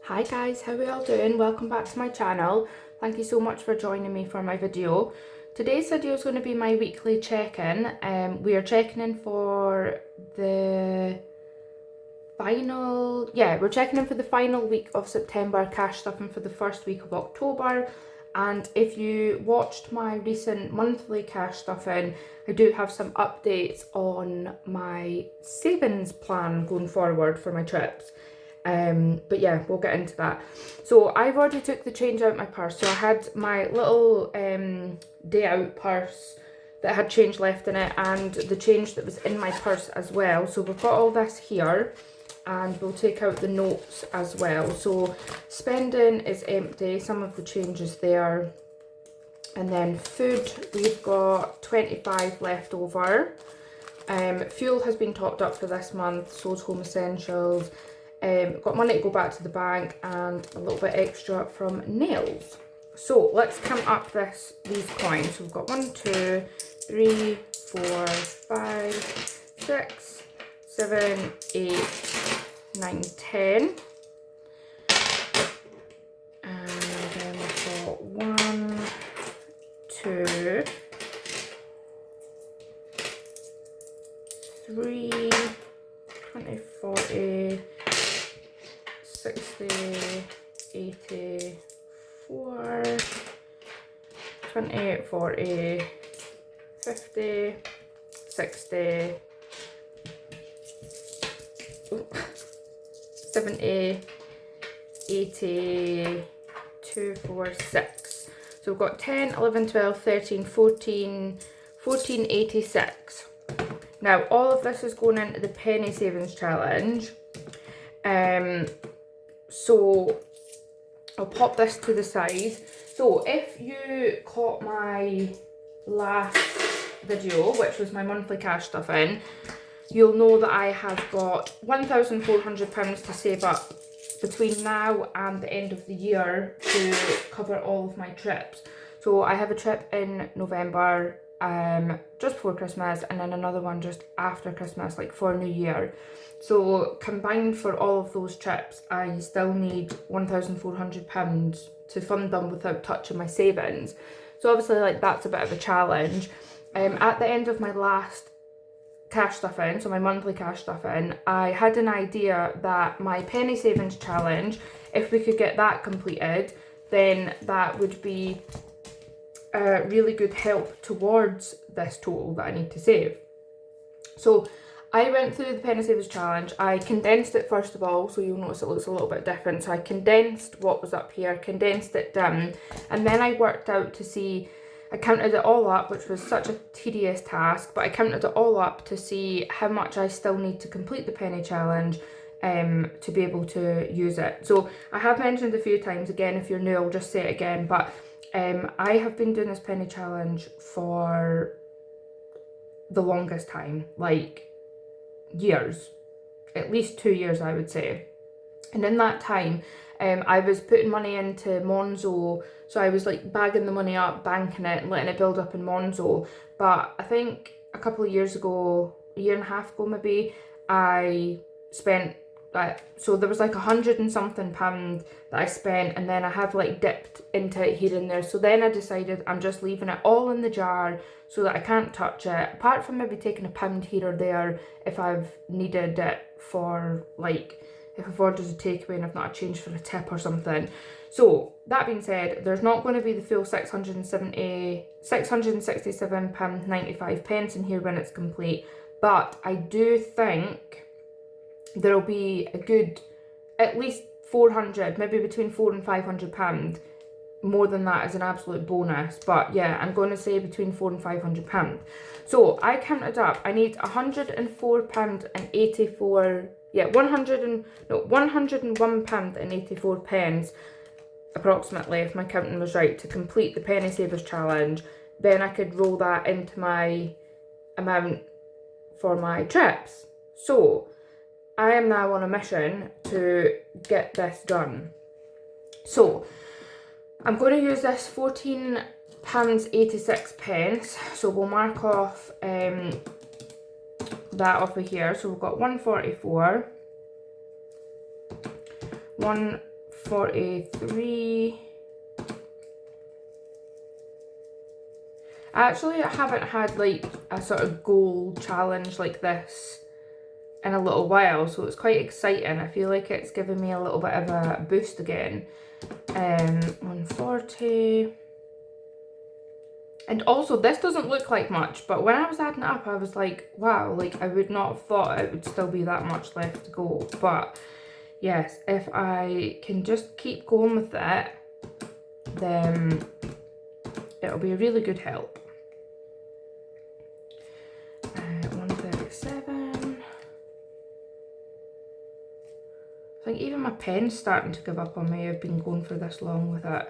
Hi guys, how are we all doing? Welcome back to my channel. Thank you so much for joining me for my video. Today's video is going to be my weekly check-in. We are checking in for the we're checking in for the final week of September, cash stuffing for the first week of October. And if you watched my recent monthly cash stuffing, I do have some updates on my savings plan going forward for my trips. But yeah, we'll get into that. So I've already took the change out of my purse. So I had my little day out purse that had change left in it, and the change that was in my purse as well. So we've got all this here, and we'll take out the notes as well. So spending is empty, some of the change is there. And then food, we've got 25 left over. Fuel has been topped up for this month, so is Home Essentials. Got money to go back to the bank and a little bit extra from nails. So let's count up these coins. So we've got 1, 2, 3, 4, 5, 6, 7, 8, 9, 10. And then we've got 1, 2, 3, 20, 40, 60, 84, 20, 40, 50, 60, 70, 80, 2, 4, 6. So we've got 10, 11, 12, 13, 14, 86. Now all of this is going into the penny savings challenge. So I'll pop this to the side. So if you caught my last video, which was my monthly cash stuffing, you'll know that I have got £1,400 to save up between now and the end of the year to cover all of my trips. So I have a trip in November, just before Christmas, and then another one just after Christmas, like for New Year. So combined for all of those trips, I still need £1,400 to fund them without touching my savings. So obviously, like, that's a bit of a challenge. At the end of my last cash stuffing, so my monthly cash stuffing, I had an idea that my penny savings challenge, if we could get that completed, then that would be a really good help towards this total that I need to save. So I went through the penny savers challenge. I condensed it first of all, so you'll notice it looks a little bit different. So I condensed what was up here, condensed it down, and then I worked out to see, I counted it all up, which was such a tedious task, but I counted it all up to see how much I still need to complete the penny challenge to be able to use it. So I have mentioned a few times, again, if you're new, I'll just say it again, but I have been doing this penny challenge for the longest time, like years, at least 2 years I would say. And in that time I was putting money into Monzo, so I was like bagging the money up, banking it and letting it build up in Monzo. But I think a couple of years ago, a year and a half ago maybe, I spent so there was like £100 and something that I spent, and then I have like dipped into it here and there. So then I decided I'm just leaving it all in the jar so that I can't touch it, apart from maybe taking £1 here or there if I've needed it for, like, if I've ordered a takeaway and I've not a change for a tip or something. So that being said, there's not going to be the full £667.95 in here when it's complete, but I do think there'll be a good, at least 400, maybe between £400 and £500. More than that is an absolute bonus, but yeah, I'm going to say between £400 and £500. So I counted up, I need £104 and 84, yeah, £101 and 84 pence, approximately, if my counting was right, to complete the penny savers challenge. Then I could roll that into my amount for my trips. So I am now on a mission to get this done. So I'm going to use this £14.86. So we'll mark off that off of here. So we've got 144, 43. Actually, I haven't had like a sort of goal challenge like this in a little while, so it's quite exciting. I feel like it's given me a little bit of a boost again. 140. And also, this doesn't look like much, but when I was adding it up, I was like, wow, like I would not have thought it would still be that much left to go. But yes, if I can just keep going with it, then it'll be a really good help. 137. I think even my pen's starting to give up on me. I've been going for this long with it.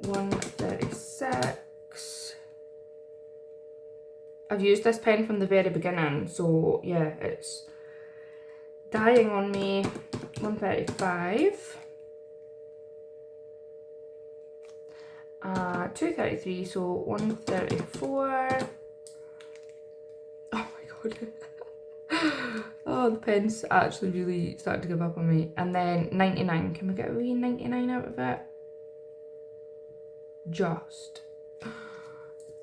136. I've used this pen from the very beginning, so yeah, it's dying on me. 135. 233, so 134. Oh my god. Oh, the pen's actually really starting to give up on me. And then 99. Can we get a wee 99 out of it? Just.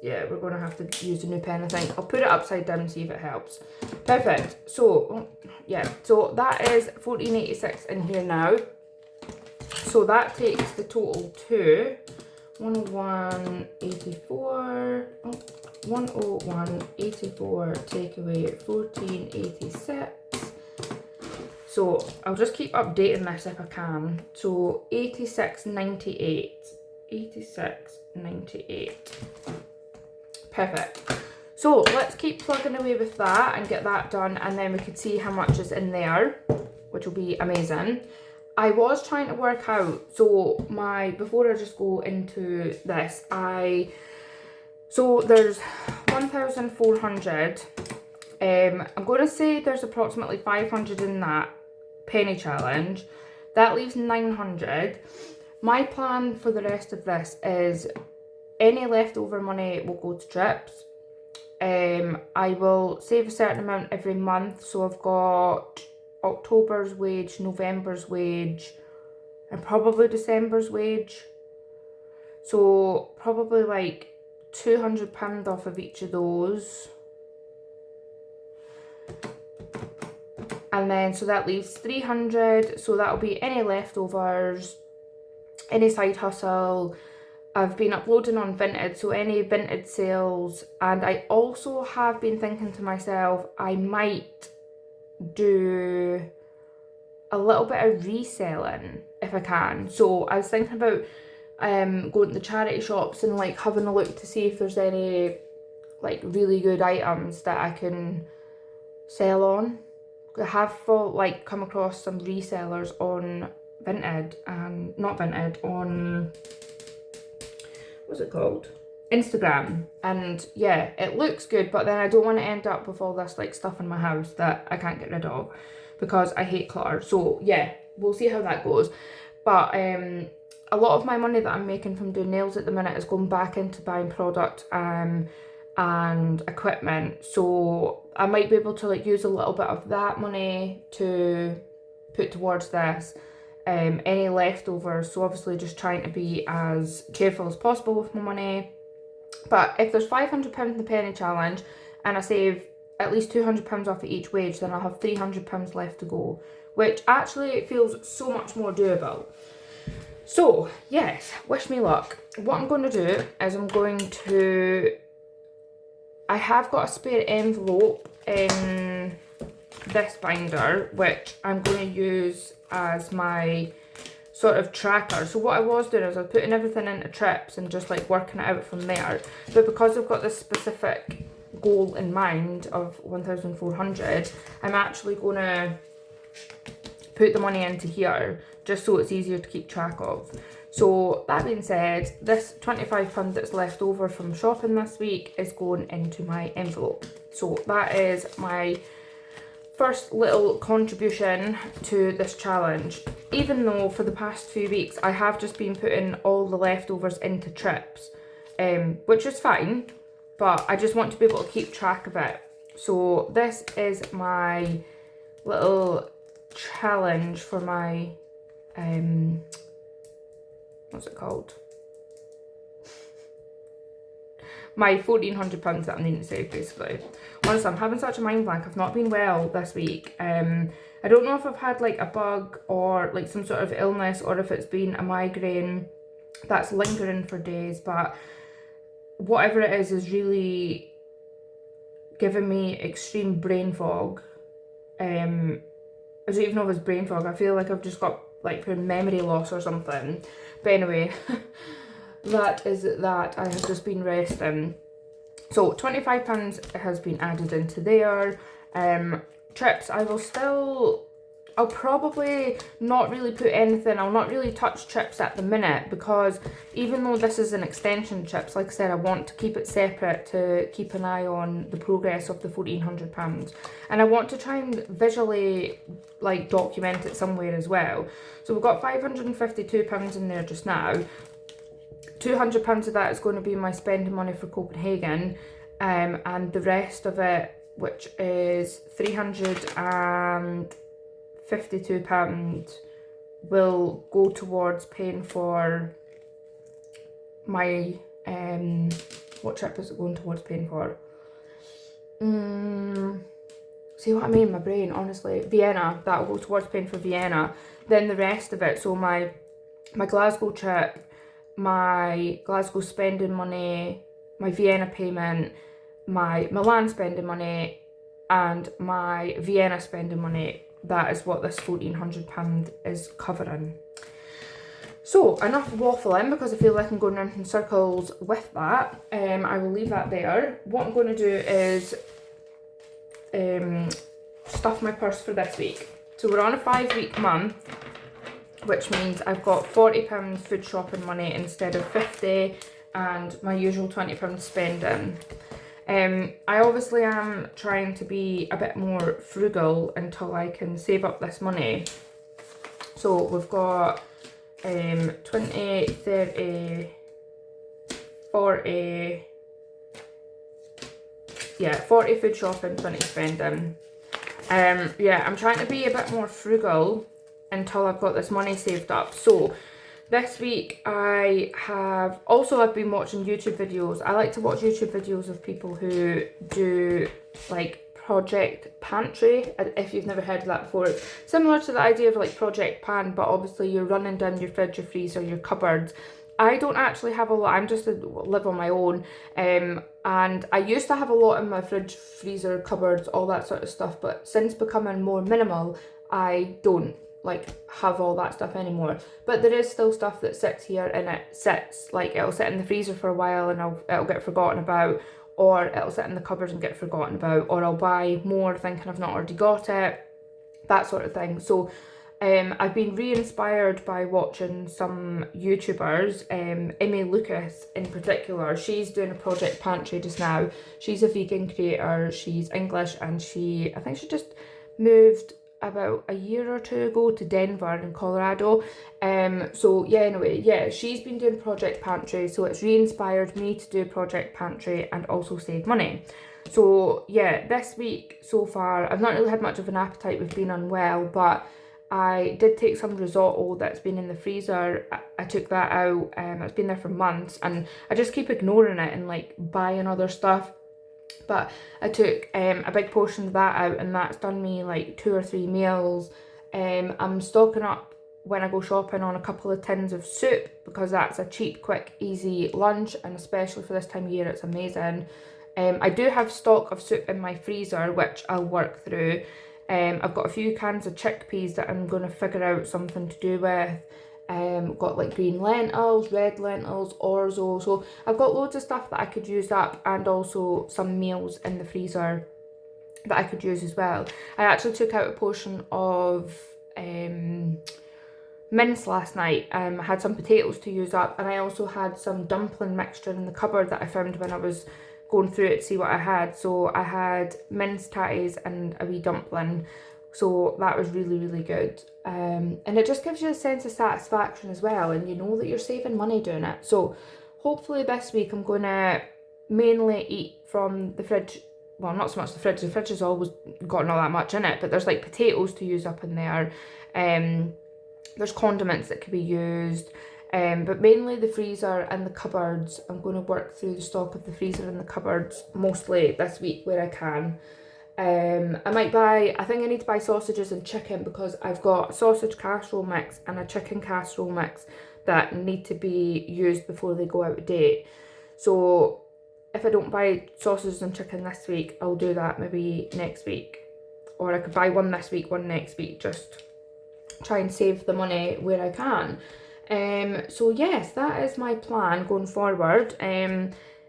Yeah, we're going to have to use a new pen, I think. I'll put it upside down and see if it helps. Perfect. So, yeah. So that is 1486 in here now. So that takes the total to 101.84. Oh, 101.84 take away 14.86. So I'll just keep updating this if I can. So 86.98. 86.98. Perfect. So let's keep plugging away with that and get that done, and then we can see how much is in there, which will be amazing. I was trying to work out, so before I just go into this, so there's 1,400. I'm going to say there's approximately 500 in that penny challenge. That leaves 900. My plan for the rest of this is any leftover money will go to trips. I will save a certain amount every month, so I've got October's wage, November's wage, and probably December's wage. So probably like £200 off of each of those. And then, so that leaves 300. So that'll be any leftovers, any side hustle. I've been uploading on Vinted, so any Vinted sales. And I also have been thinking to myself, I might do a little bit of reselling if I can. So I was thinking about going to the charity shops and like having a look to see if there's any like really good items that I can sell on. I have like come across some resellers on Vinted, and not Vinted, on what's it called, Instagram, and yeah, it looks good, but then I don't want to end up with all this like stuff in my house that I can't get rid of because I hate clutter. So yeah, we'll see how that goes. But a lot of my money that I'm making from doing nails at the minute is going back into buying product and equipment, so I might be able to like use a little bit of that money to put towards this. Any leftovers, so obviously just trying to be as careful as possible with my money. But if there's £500 in the penny challenge and I save at least £200 off of each wage, then I'll have £300 left to go, which actually feels so much more doable. So yes, wish me luck. What I'm going to do is I have got a spare envelope in this binder, which I'm going to use as my sort of tracker. So what I was doing is I was putting everything into trips and just like working it out from there. But because I've got this specific goal in mind of 1,400, I'm actually going to put the money into here just so it's easier to keep track of. So that being said, this £25 that's left over from shopping this week is going into my envelope. So that is my first little contribution to this challenge, even though for the past few weeks I have just been putting all the leftovers into trips, which is fine, but I just want to be able to keep track of it. So this is my little challenge for my, what's it called? My £1,400 that I'm needing to save, basically. Honestly, I'm having such a mind blank. I've not been well this week. I don't know if I've had like a bug or like some sort of illness, or if it's been a migraine that's lingering for days, but whatever it is really giving me extreme brain fog. I don't even know if it's brain fog. I feel like I've just got like memory loss or something. But anyway, that is that. I have just been resting. So £25 has been added into there. Trips, I'll probably not really put anything, I'll not really touch trips at the minute, because even though this is an extension trips, like I said, I want to keep it separate to keep an eye on the progress of the £1,400. And I want to try and visually like document it somewhere as well. So we've got £552 in there just now. £200 of that is going to be my spending money for Copenhagen, and the rest of it, which is £352, will go towards paying for my, what trip is it going towards paying for? See what I mean, my brain, honestly. Vienna, that will go towards paying for Vienna. Then the rest of it, so my Glasgow trip, my Glasgow spending money, my Vienna payment, my Milan spending money, and my Vienna spending money. That is what this £1,400 is covering. So enough waffling, because I feel like I'm going around in circles with that. I will leave that there. What I'm going to do is stuff my purse for this week. So we're on a 5-week month, which means I've got £40 food shopping money instead of 50, and my usual £20 spending. I obviously am trying to be a bit more frugal until I can save up this money. So we've got 20, 30, 40, yeah, 40 food shopping, 20 spending. Yeah, I'm trying to be a bit more frugal until I've got this money saved up. So this week I've been watching YouTube videos. I like to watch YouTube videos of people who do like Project Pantry. If you've never heard of that before, it's similar to the idea of like Project Pan, but obviously you're running down your fridge, your freezer, your cupboards. I don't actually have a lot. I'm just live on my own, and I used to have a lot in my fridge, freezer, cupboards, all that sort of stuff, but since becoming more minimal, I don't like have all that stuff anymore. But there is still stuff that sits here, and it'll sit in the freezer for a while and it'll get forgotten about, or it'll sit in the cupboards and get forgotten about, or I'll buy more thinking I've not already got it, that sort of thing. So I've been re-inspired by watching some YouTubers, Emmy Lucas in particular. She's doing a Project Pantry just now. She's a vegan creator, she's English, and I think she just moved about a year or two ago to Denver in Colorado. So yeah, anyway, yeah, she's been doing Project Pantry, so it's re-inspired me to do Project Pantry and also save money. So yeah, this week so far, I've not really had much of an appetite with being unwell, but I did take some risotto that's been in the freezer. I took that out, it's been there for months, and I just keep ignoring it and like buying other stuff. But I took a big portion of that out, and that's done me like 2 or 3 meals. I'm stocking up when I go shopping on a couple of tins of soup, because that's a cheap, quick, easy lunch, and especially for this time of year, it's amazing. I do have stock of soup in my freezer, which I'll work through. I've got a few cans of chickpeas that I'm going to figure out something to do with. Got like green lentils, red lentils, orzo. So I've got loads of stuff that I could use up, and also some meals in the freezer that I could use as well. I actually took out a portion of mince last night. I had some potatoes to use up, and I also had some dumpling mixture in the cupboard that I found when I was going through it to see what I had. So I had mince tatties and a wee dumpling, so that was really, really good. And it just gives you a sense of satisfaction as well, and you know that you're saving money doing it. So hopefully this week I'm going to mainly eat from the fridge well, not so much the fridge has always got all that much in it, but there's like potatoes to use up in there. There's condiments that could be used. But mainly the freezer and the cupboards. I'm going to work through the stock of the freezer and the cupboards mostly this week where I can. I think I need to buy sausages and chicken, because I've got a sausage casserole mix and a chicken casserole mix that need to be used before they go out of date. So if I don't buy sausages and chicken this week, I'll do that maybe next week. Or I could buy one this week, one next week, just try and save the money where I can. So yes, that is my plan going forward.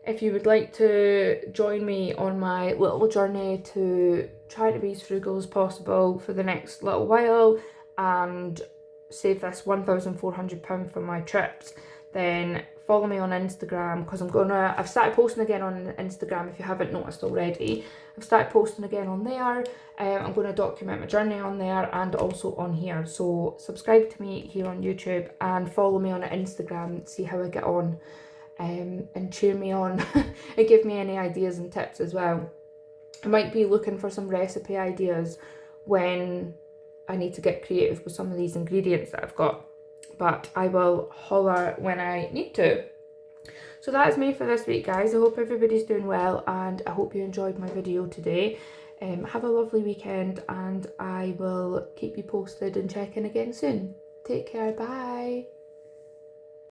If you would like to join me on my little journey to try to be as frugal as possible for the next little while and save this £1,400 for my trips, then follow me on Instagram, because I've started posting again on Instagram if you haven't noticed already. I've started posting again on there. I'm going to document my journey on there and also on here. So subscribe to me here on YouTube and follow me on Instagram, see how I get on, and cheer me on and give me any ideas and tips as well. I might be looking for some recipe ideas when I need to get creative with some of these ingredients that I've got, but I will holler when I need to. So that is me for this week, guys. I hope everybody's doing well, and I hope you enjoyed my video today. Have a lovely weekend, and I will keep you posted and check in again soon. Take care, bye.